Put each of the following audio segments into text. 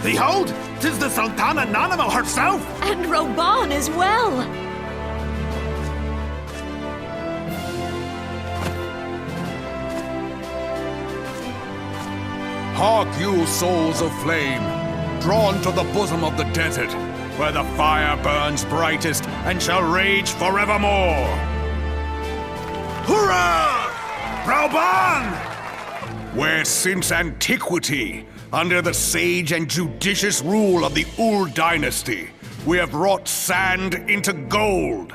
Behold, 'tis the Sultana Nanamo herself! And Reborn as well! Hark you, souls of flame, drawn to the bosom of the desert, where the fire burns brightest and shall rage forevermore! Hurrah! Reborn! Where since antiquity, under the sage and judicious rule of the Ul dynasty, we have wrought sand into gold.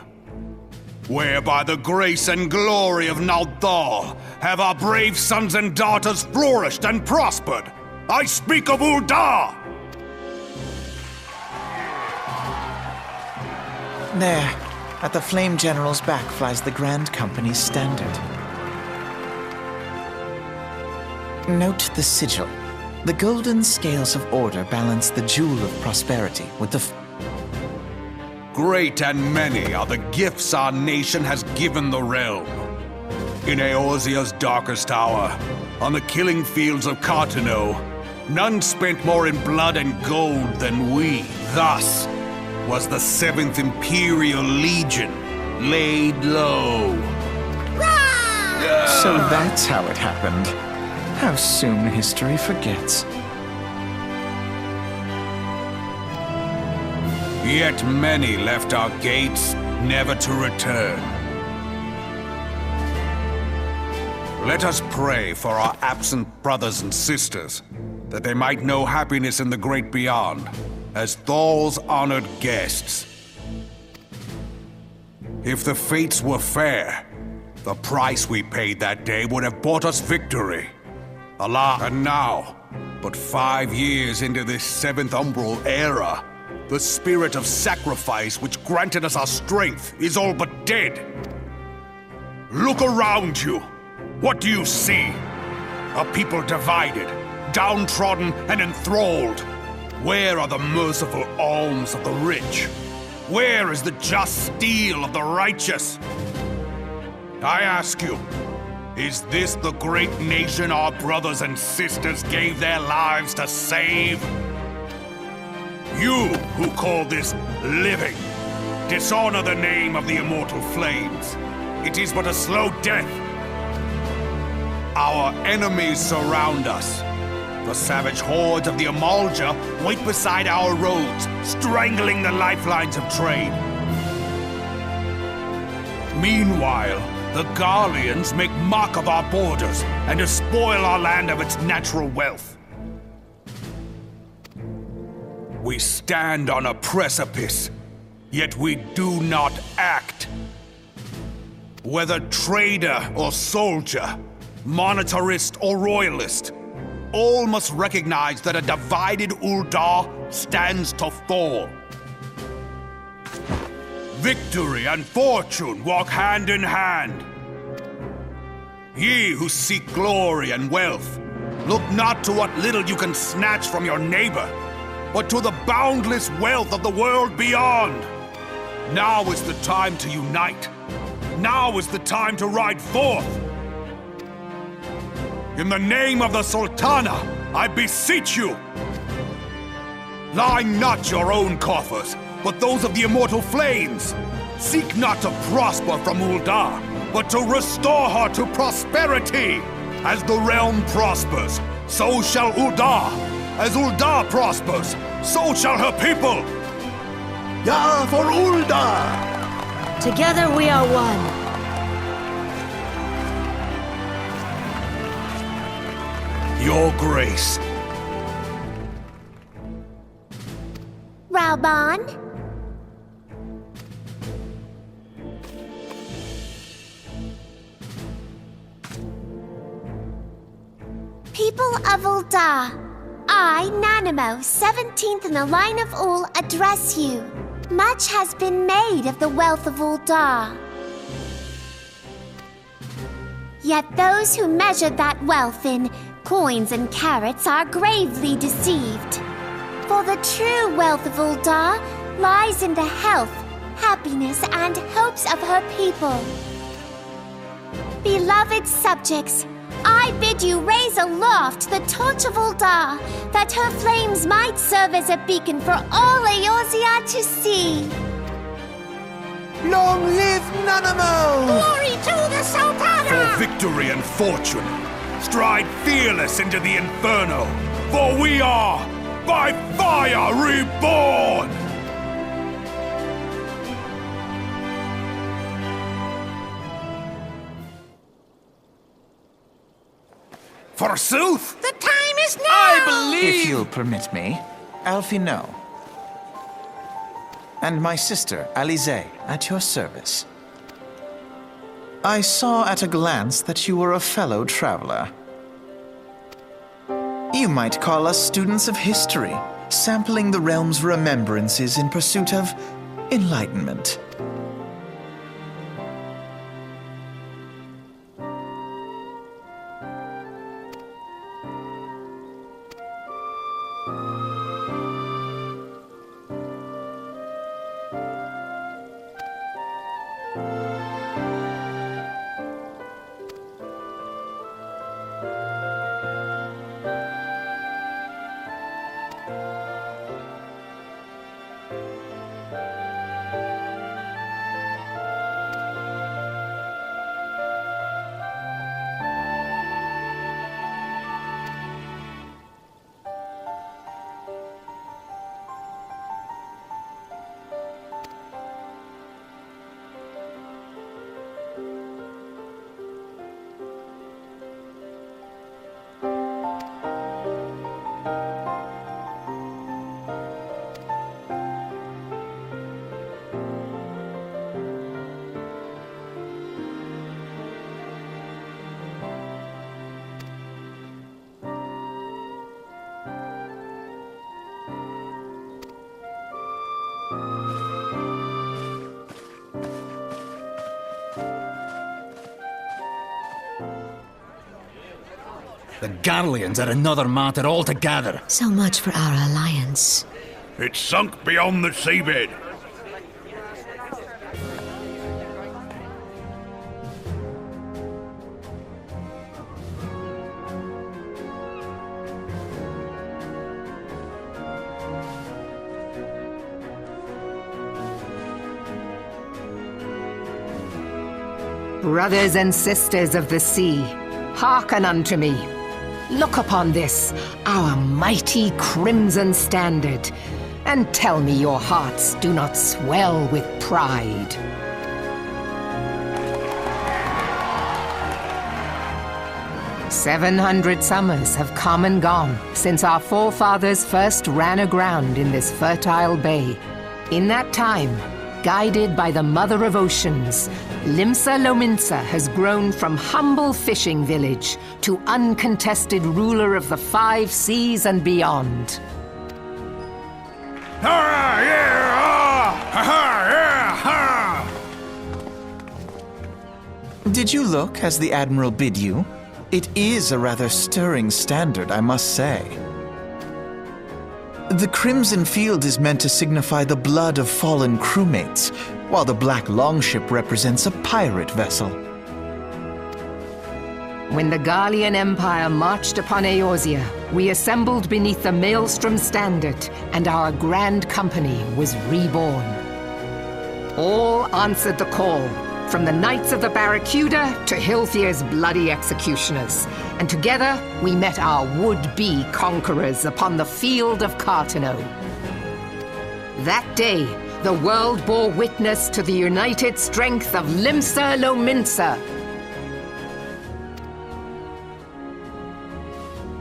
Where by the grace and glory of Naldal have our brave sons and daughters flourished and prospered. I speak of Ul'dah! There, at the Flame General's back flies the Grand Company's standard. Note the sigil. The golden scales of order balance the jewel of prosperity with the Great and many are the gifts our nation has given the realm. In Eorzea's darkest hour, on the killing fields of Cartano, none spent more in blood and gold than we. Thus was the 7th Imperial Legion laid low. So that's how it happened. How soon history forgets. Yet many left our gates, never to return. Let us pray for our absent brothers and sisters, that they might know happiness in the great beyond, as Thal's honored guests. If the fates were fair, the price we paid that day would have bought us victory. Allah, and now, but 5 years into this 7th Umbral era, the spirit of sacrifice which granted us our strength is all but dead. Look around you. What do you see? A people divided, downtrodden and enthralled. Where are the merciful alms of the rich? Where is the just steel of the righteous? I ask you, is this the great nation our brothers and sisters gave their lives to save? You who call this living, dishonor the name of the immortal flames. It is but a slow death. Our enemies surround us. The savage hordes of the Amalja wait beside our roads, strangling the lifelines of trade. Meanwhile, the Garleans make mock of our borders and despoil our land of its natural wealth. We stand on a precipice, yet we do not act. Whether trader or soldier, monetarist or royalist, all must recognize that a divided Ul'dah stands to fall. Victory and fortune walk hand in hand. Ye who seek glory and wealth, look not to what little you can snatch from your neighbor, but to the boundless wealth of the world beyond. Now is the time to unite. Now is the time to ride forth. In the name of the Sultana, I beseech you, line not your own coffers, but those of the immortal flames. Seek not to prosper from Ul'dah, but to restore her to prosperity. As the realm prospers, so shall Ul'dah. As Ul'dah prospers, so shall her people. Ya for Ul'dah! Together we are one. Your grace. Reborn? People of Ul'dah, I, Nanamo, 17th in the line of Ul, address you. Much has been made of the wealth of Ul'dah. Yet those who measured that wealth in coins and carats are gravely deceived. For the true wealth of Ul'dah lies in the health, happiness, and hopes of her people. Beloved subjects, I bid you raise aloft the torch of Ul'dah, that her flames might serve as a beacon for all Eorzea to see. Long live Nanamo! Glory to the Sultana! For victory and fortune, stride fearless into the Inferno, for we are, by fire, reborn! Forsooth! The time is now! I believe... If you'll permit me, Alfie no. And my sister, Alize, at your service. I saw at a glance that you were a fellow traveler. You might call us students of history, sampling the realm's remembrances in pursuit of enlightenment. The Garleans are another matter altogether. So much for our alliance. It's sunk beyond the seabed. Brothers and sisters of the sea, hearken unto me. Look upon this, our mighty crimson standard, and tell me your hearts do not swell with pride. "700 summers have come and gone since our forefathers first ran aground in this fertile bay. In that time, guided by the Mother of Oceans, Limsa Lominsa has grown from humble fishing village to uncontested ruler of the 5 seas and beyond. Ah, yeah, ah, ha, ha, yeah, ha. Did you look as the Admiral bid you? It is a rather stirring standard, I must say. The crimson field is meant to signify the blood of fallen crewmates, while the black longship represents a pirate vessel. When the Garlean Empire marched upon Eorzea, we assembled beneath the Maelstrom standard, and our grand company was reborn. All answered the call, from the Knights of the Barracuda to Hilthier's bloody executioners, and together we met our would-be conquerors upon the field of Cartano. That day, the world bore witness to the united strength of Limsa Lominsa.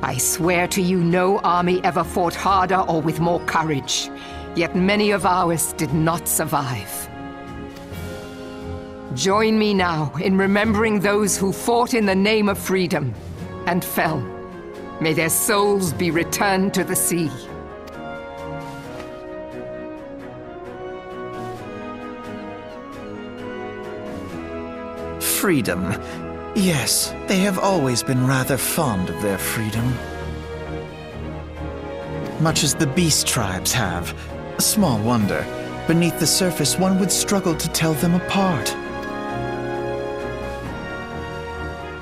I swear to you, no army ever fought harder or with more courage, yet many of ours did not survive. Join me now in remembering those who fought in the name of freedom and fell. May their souls be returned to the sea. Freedom. Yes, they have always been rather fond of their freedom. Much as the beast tribes have. Small wonder. Beneath the surface, one would struggle to tell them apart.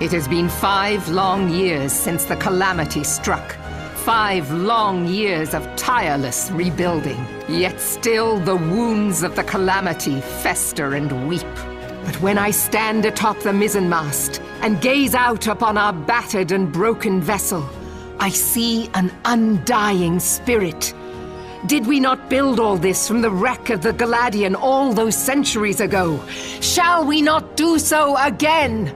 It has been 5 long years since the calamity struck. 5 long years of tireless rebuilding. Yet still the wounds of the calamity fester and weep. But when I stand atop the mizzenmast and gaze out upon our battered and broken vessel, I see an undying spirit. Did we not build all this from the wreck of the Galadian all those centuries ago? Shall we not do so again?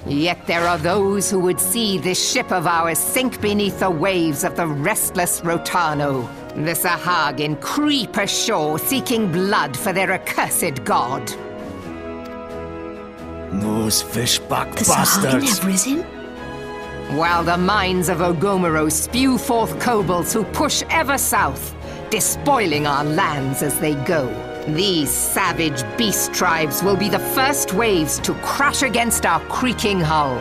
Yet there are those who would see this ship of ours sink beneath the waves of the restless Rotano. The Sahagin creep ashore seeking blood for their accursed god. Those fishback The Sahagin bastards! have risen? While the mines of Ogomero spew forth kobolds who push ever south, despoiling our lands as they go. These savage beast tribes will be the first waves to crash against our creaking hull.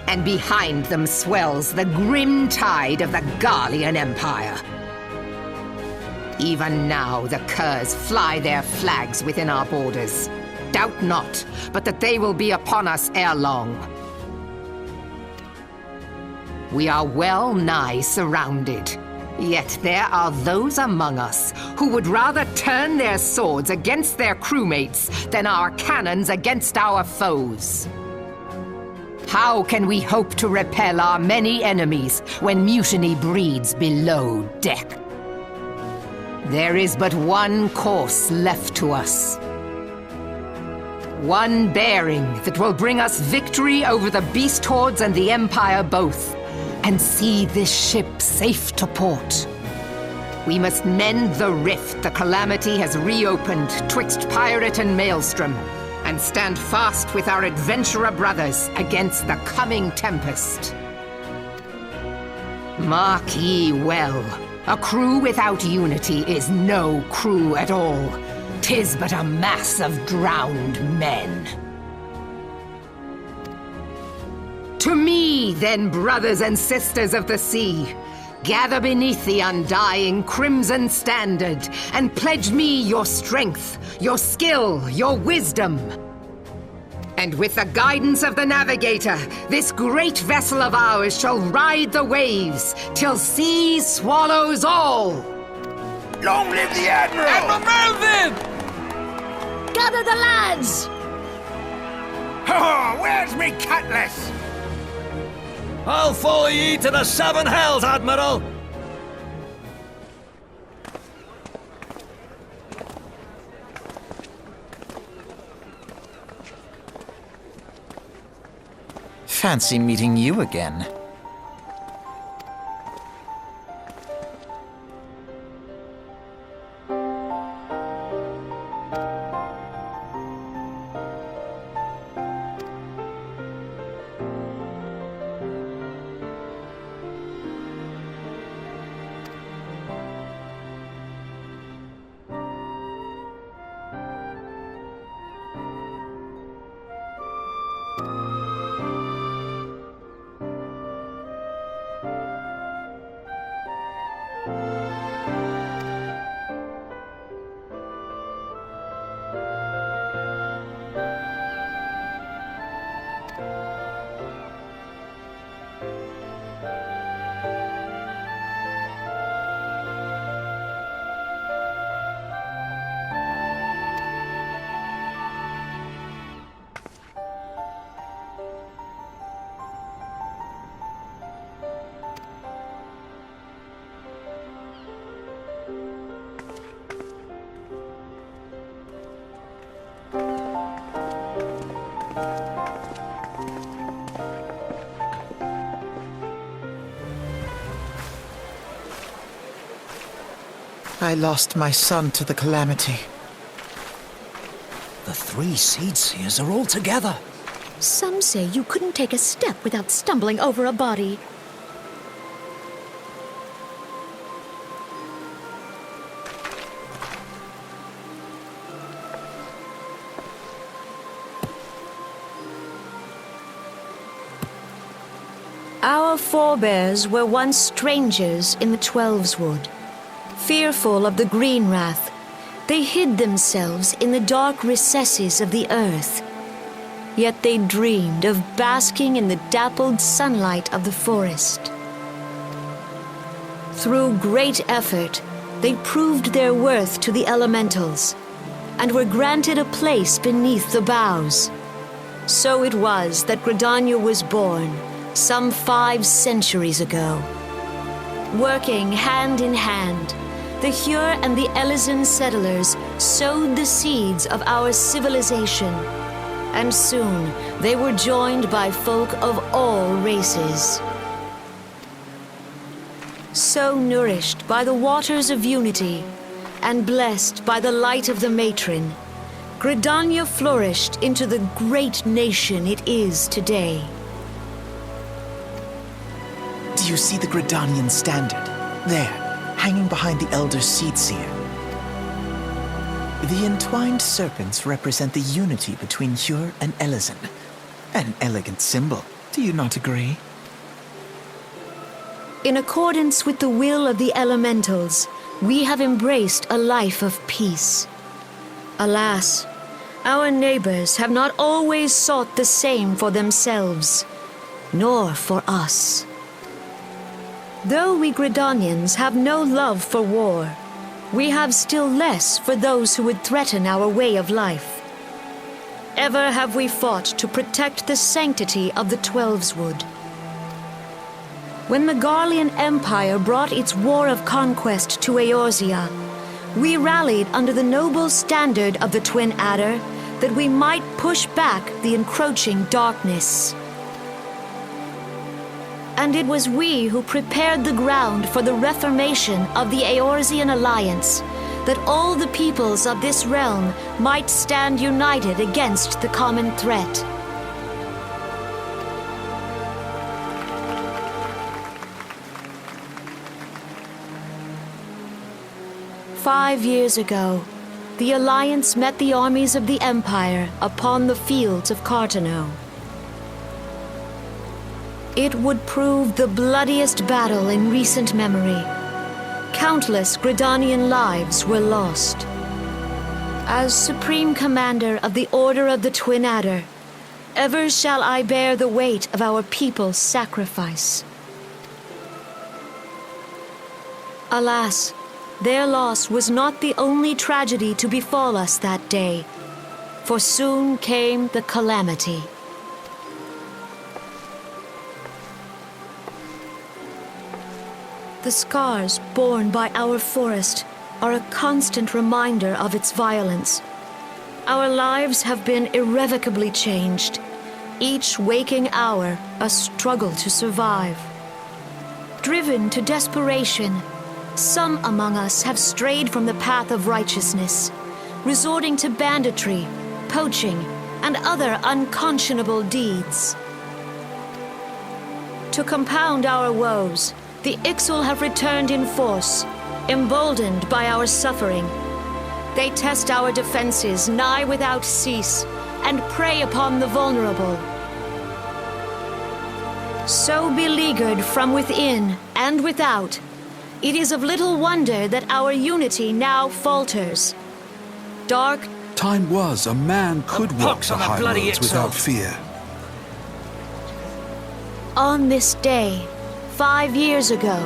And behind them swells the grim tide of the Garlean Empire. Even now the curs fly their flags within our borders. Doubt not, but that they will be upon us ere long. We are well nigh surrounded. Yet there are those among us who would rather turn their swords against their crewmates than our cannons against our foes. How can we hope to repel our many enemies when mutiny breeds below deck? There is but one course left to us. One bearing that will bring us victory over the beast hordes and the Empire both, and see this ship safe to port. We must mend the rift the calamity has reopened twixt pirate and maelstrom, and stand fast with our adventurer brothers against the coming tempest. Mark ye well, a crew without unity is no crew at all. 'Tis but a mass of drowned men. To me, then, brothers and sisters of the sea, gather beneath the undying crimson standard and pledge me your strength, your skill, your wisdom. And with the guidance of the navigator, this great vessel of ours shall ride the waves till sea swallows all. Long live the Admiral! Admiral Melvin! Gather the lads! Oh, where's me cutlass? I'll follow ye to the 7 hells, Admiral! Fancy meeting you again. I lost my son to the calamity. The 3 Seedseers are all together. Some say you couldn't take a step without stumbling over a body. Our forebears were once strangers in the Twelveswood. Fearful of the green wrath, they hid themselves in the dark recesses of the earth. yet they dreamed of basking in the dappled sunlight of the forest. Through great effort, they proved their worth to the elementals, and were granted a place beneath the boughs. So it was that Gridania was born, some 5 centuries ago. Working hand in hand, the Hyur and the Elysian settlers sowed the seeds of our civilization, and soon they were joined by folk of all races. So nourished by the waters of unity, and blessed by the light of the matron, Gridania flourished into the great nation it is today. Do you see the Gridanian standard? There, hanging behind the Elder Seed Seer. The entwined serpents represent the unity between Hyur and Elysian. An elegant symbol, do you not agree? In accordance with the will of the elementals, we have embraced a life of peace. Alas, our neighbors have not always sought the same for themselves, nor for us. Though we Gridanians have no love for war, we have still less for those who would threaten our way of life. Ever have we fought to protect the sanctity of the Twelveswood. When the Garlean Empire brought its war of conquest to Eorzea, we rallied under the noble standard of the Twin Adder that we might push back the encroaching darkness. And it was we who prepared the ground for the reformation of the Eorzean Alliance, that all the peoples of this realm might stand united against the common threat. "5 years ago, the Alliance met the armies of the Empire upon the fields of Cartano. It would prove the bloodiest battle in recent memory. Countless Gridanian lives were lost. As Supreme Commander of the Order of the Twin Adder, ever shall I bear the weight of our people's sacrifice. Alas, their loss was not the only tragedy to befall us that day, for soon came the calamity. The scars borne by our forest are a constant reminder of its violence. Our lives have been irrevocably changed, each waking hour a struggle to survive. Driven to desperation, some among us have strayed from the path of righteousness, resorting to banditry, poaching, and other unconscionable deeds. To compound our woes, the Ixal have returned in force, emboldened by our suffering. They test our defenses nigh without cease, and prey upon the vulnerable. So beleaguered from within and without, it is of little wonder that our unity now falters. Dark Time was a man could walk pox the on the high bloody roads Ixal. without fear. On this day, 5 years ago,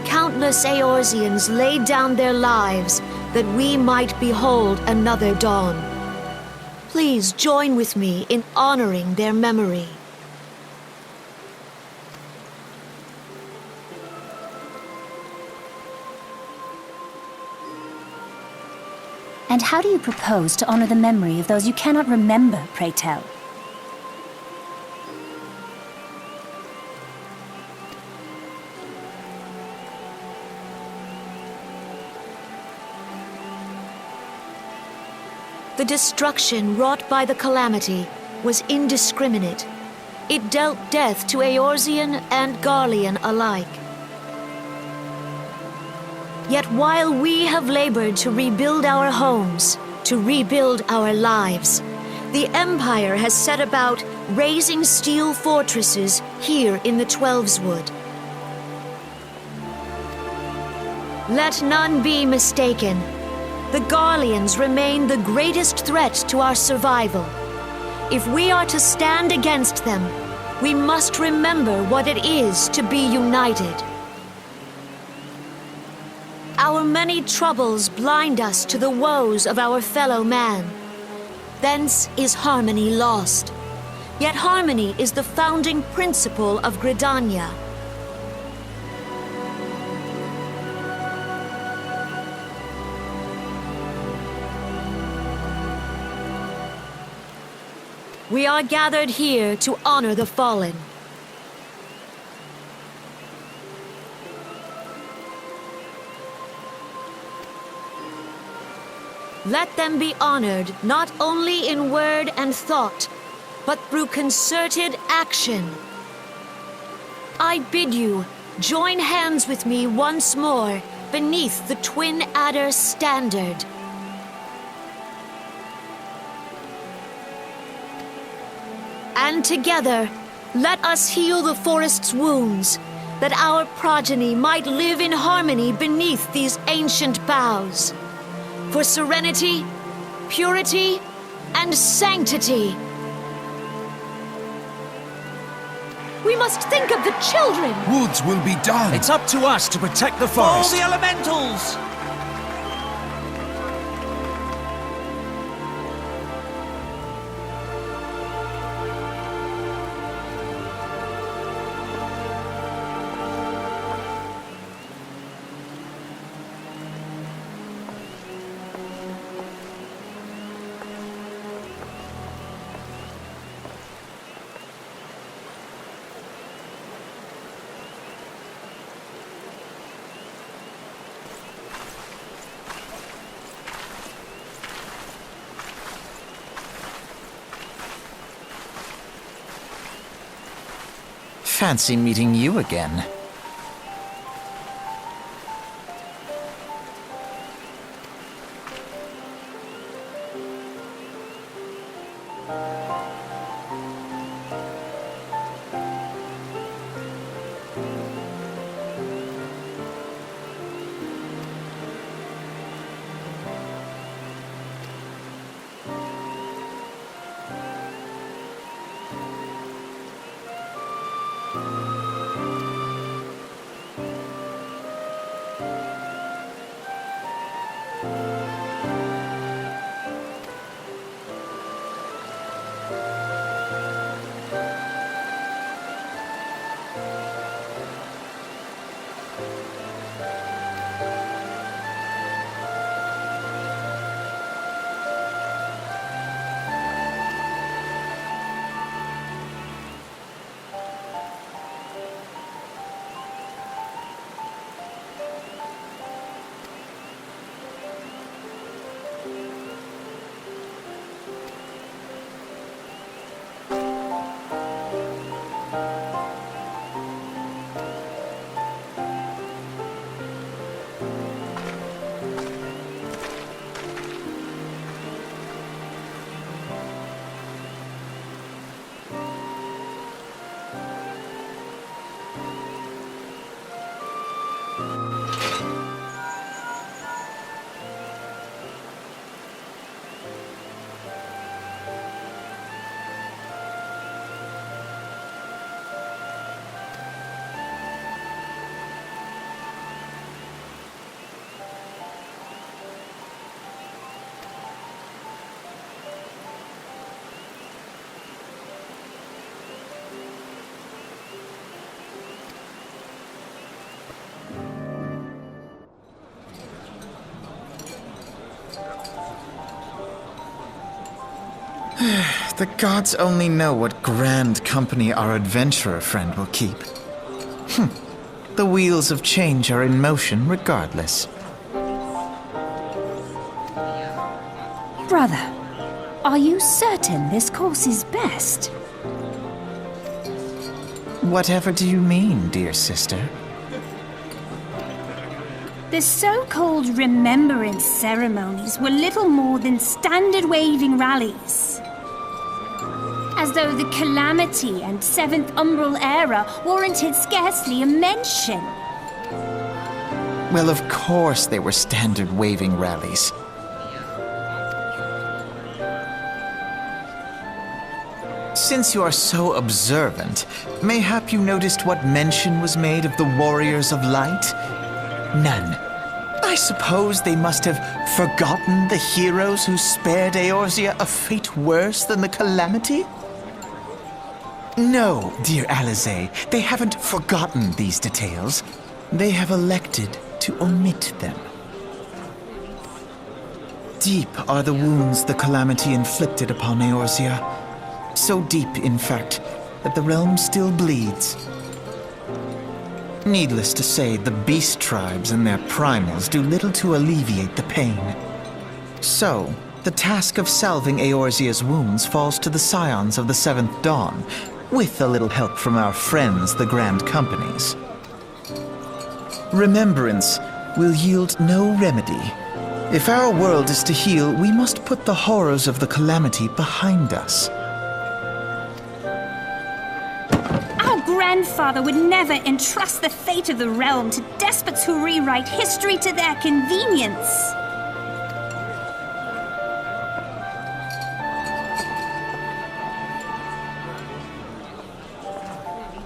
countless Eorzeans laid down their lives that we might behold another dawn. Please join with me in honoring their memory. And how do you propose to honor the memory of those you cannot remember, pray tell? The destruction wrought by the calamity was indiscriminate. It dealt death to Eorzean and Garlean alike. Yet while we have labored to rebuild our homes, to rebuild our lives, the Empire has set about raising steel fortresses here in the Twelveswood. Let none be mistaken. The Garleans remain the greatest threat to our survival. If we are to stand against them, we must remember what it is to be united. Our many troubles blind us to the woes of our fellow man. Thence is harmony lost. Yet harmony is the founding principle of Gridania. We are gathered here to honor the fallen. Let them be honored not only in word and thought, but through concerted action. I bid you join hands with me once more beneath the Twin Adder standard. And together, let us heal the forest's wounds, that our progeny might live in harmony beneath these ancient boughs. For serenity, purity, and sanctity. We must think of the children! Woods will be done! It's up to us to protect the forest! All the elementals! Fancy meeting you again. The gods only know what grand company our adventurer friend will keep. The wheels of change are in motion regardless. Brother, are you certain this course is best? Whatever do you mean, dear sister? The so-called remembrance ceremonies were little more than standard waving rallies. As though the calamity and Seventh Umbral era warranted scarcely a mention. Well, of course they were standard waving rallies. Since you are so observant, mayhap you noticed what mention was made of the Warriors of Light? None. I suppose they must have forgotten the heroes who spared Eorzea a fate worse than the Calamity? No, dear Alize, they haven't forgotten these details. They have elected to omit them. Deep are the wounds the Calamity inflicted upon Eorzea. So deep, in fact, that the realm still bleeds. Needless to say, the beast tribes and their primals do little to alleviate the pain. So, the task of salving Eorzea's wounds falls to the scions of the Seventh Dawn, with a little help from our friends, the Grand Companies. Remembrance will yield no remedy. If our world is to heal, we must put the horrors of the Calamity behind us. Our grandfather would never entrust the fate of the realm to despots who rewrite history to their convenience.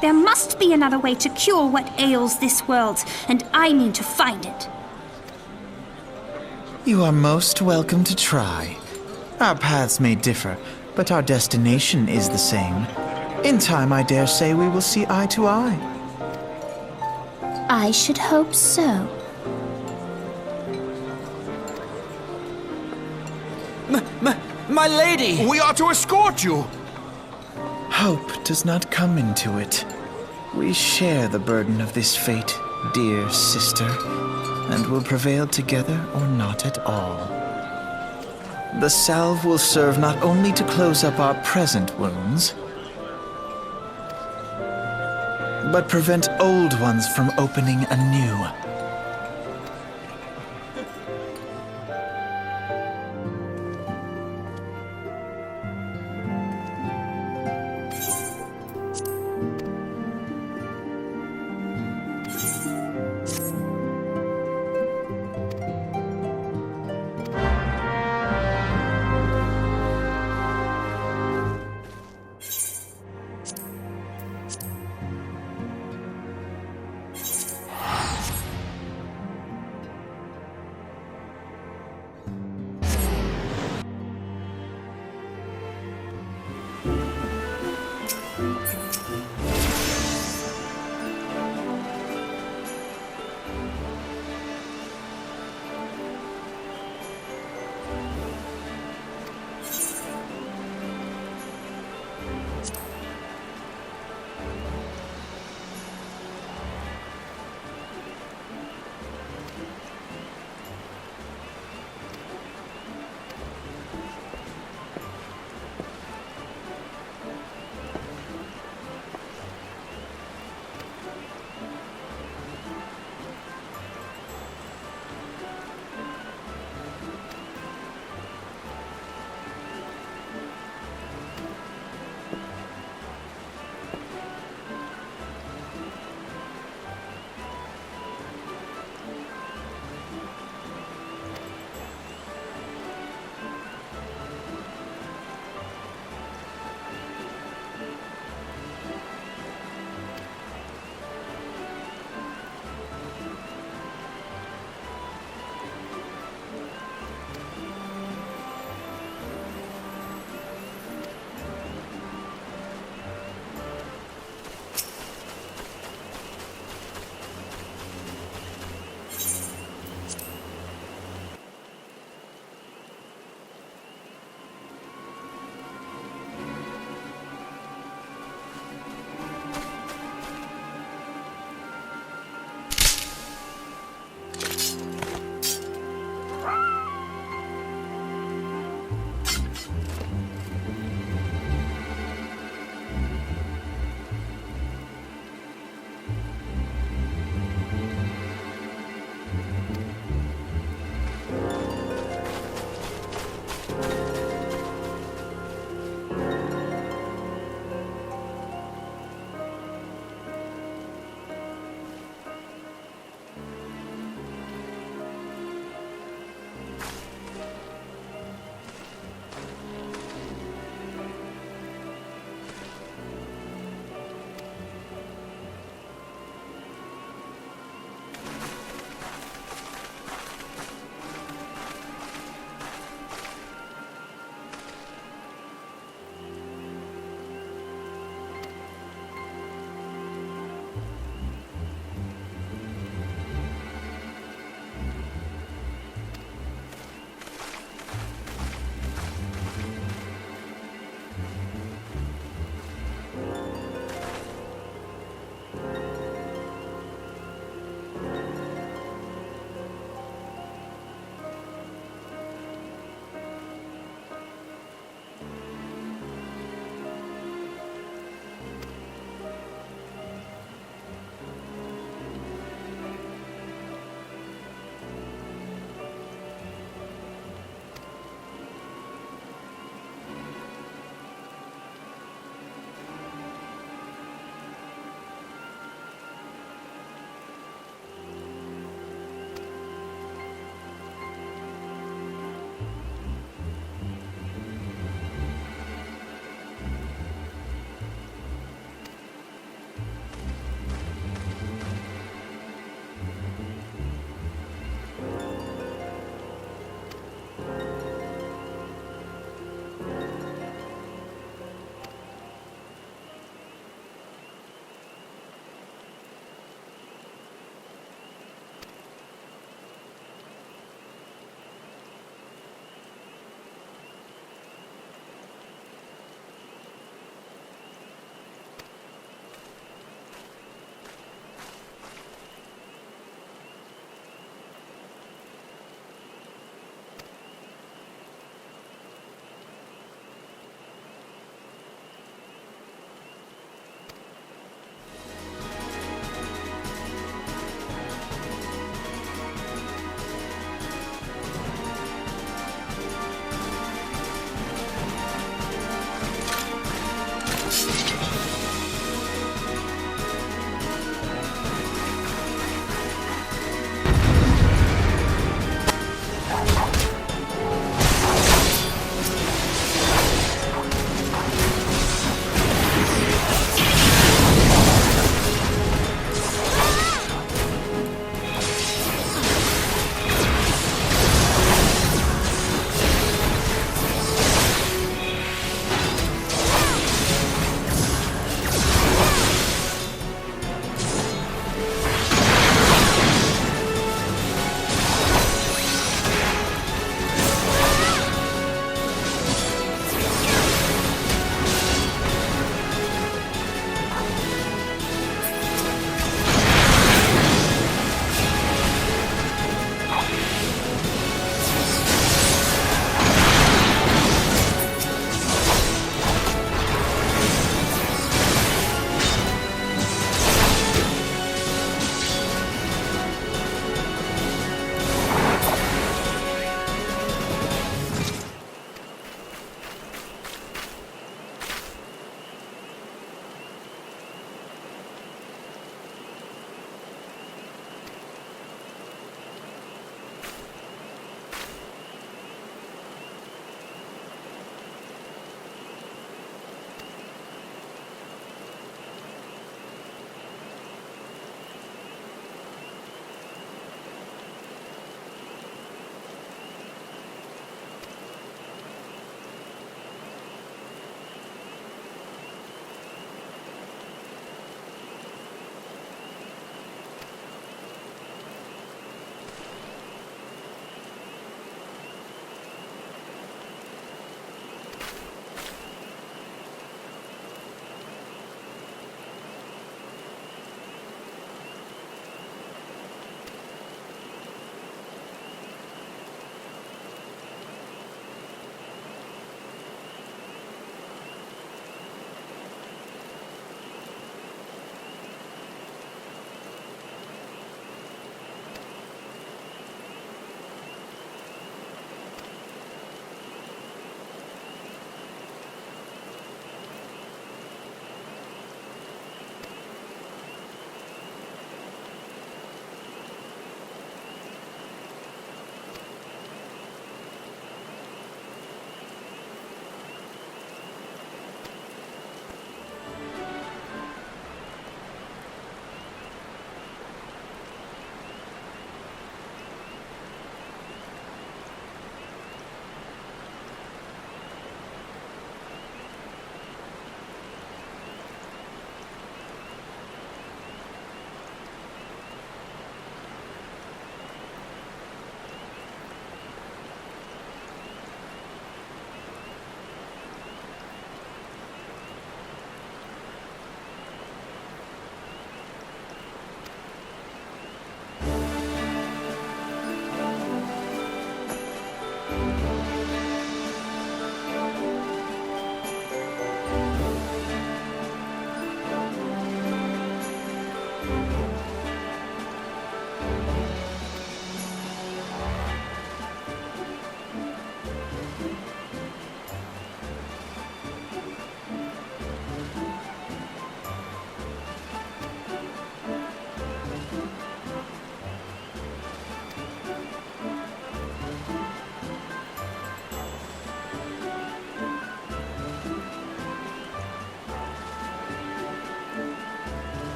There must be another way to cure what ails this world, and I mean to find it. You are most welcome to try. Our paths may differ, but our destination is the same. In time, I dare say we will see eye to eye. I should hope so. My lady! We are to escort you! Hope does not come into it. We share the burden of this fate, dear sister, and will prevail together or not at all. The salve will serve not only to close up our present wounds, but prevent old ones from opening anew.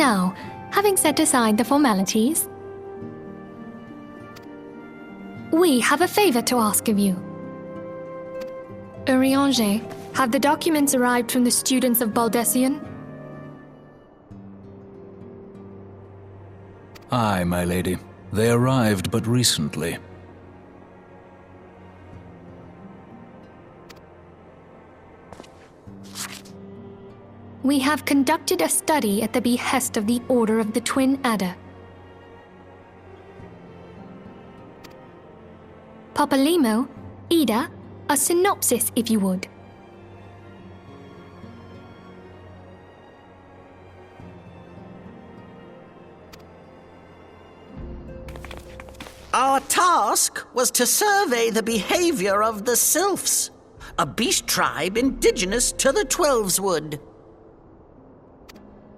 Now, having set aside the formalities, we have a favor to ask of you. Urianger, have the documents arrived from the students of Baldessian? Aye, my lady. They arrived but recently. We have conducted a study at the behest of the Order of the Twin Adder. Papalimo, Ida, a synopsis if you would. Our task was to survey the behavior of the Sylphs, a beast tribe indigenous to the Twelveswood.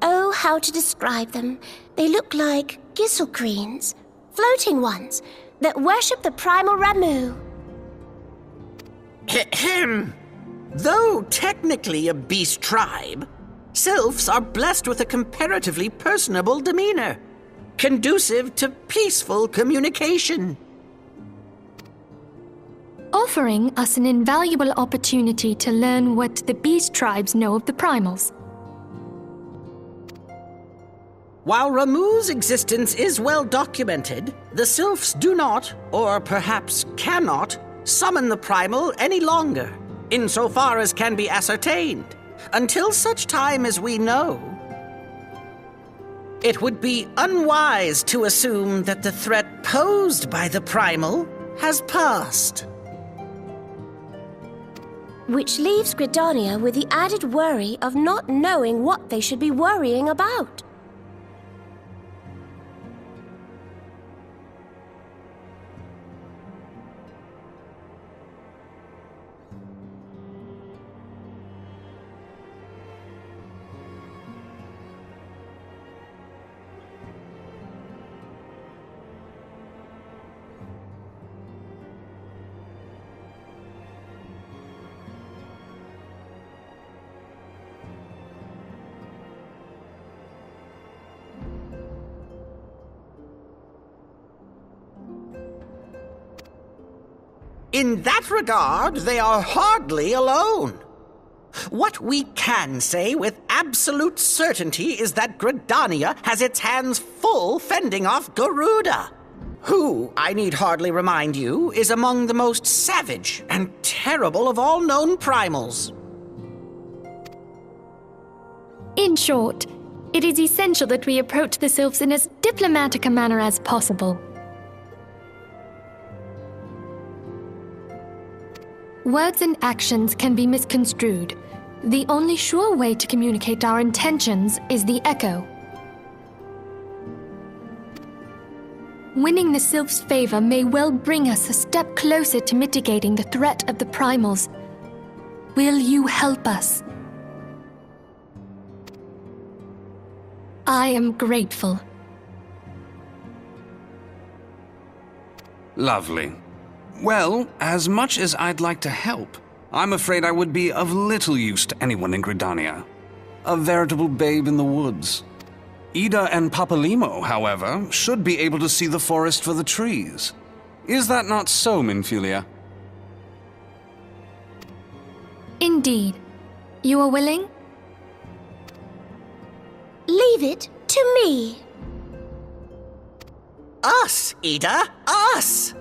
Oh, how to describe them. They look like gisselcreens, floating ones, that worship the primal Ramu. Ahem. Though technically a beast tribe, Sylphs are blessed with a comparatively personable demeanor, conducive to peaceful communication. Offering us an invaluable opportunity to learn what the beast tribes know of the primals. While Ramu's existence is well documented, the Sylphs do not, or perhaps cannot, summon the primal any longer, insofar as can be ascertained, until such time as we know. It would be unwise to assume that the threat posed by the primal has passed. Which leaves Gridania with the added worry of not knowing what they should be worrying about. In that regard, they are hardly alone. What we can say with absolute certainty is that Gridania has its hands full fending off Garuda, who, I need hardly remind you, is among the most savage and terrible of all known primals. In short, it is essential that we approach the Sylphs in as diplomatic a manner as possible. Words and actions can be misconstrued. The only sure way to communicate our intentions is the echo. Winning the Sylph's favor may well bring us a step closer to mitigating the threat of the primals. Will you help us? I am grateful. Lovely. Well, as much as I'd like to help, I'm afraid I would be of little use to anyone in Gridania. A veritable babe in the woods. Ida and Papalimo, however, should be able to see the forest for the trees. Is that not so, Minfilia? Indeed. You are willing? Leave it to me. Us, Ida, us!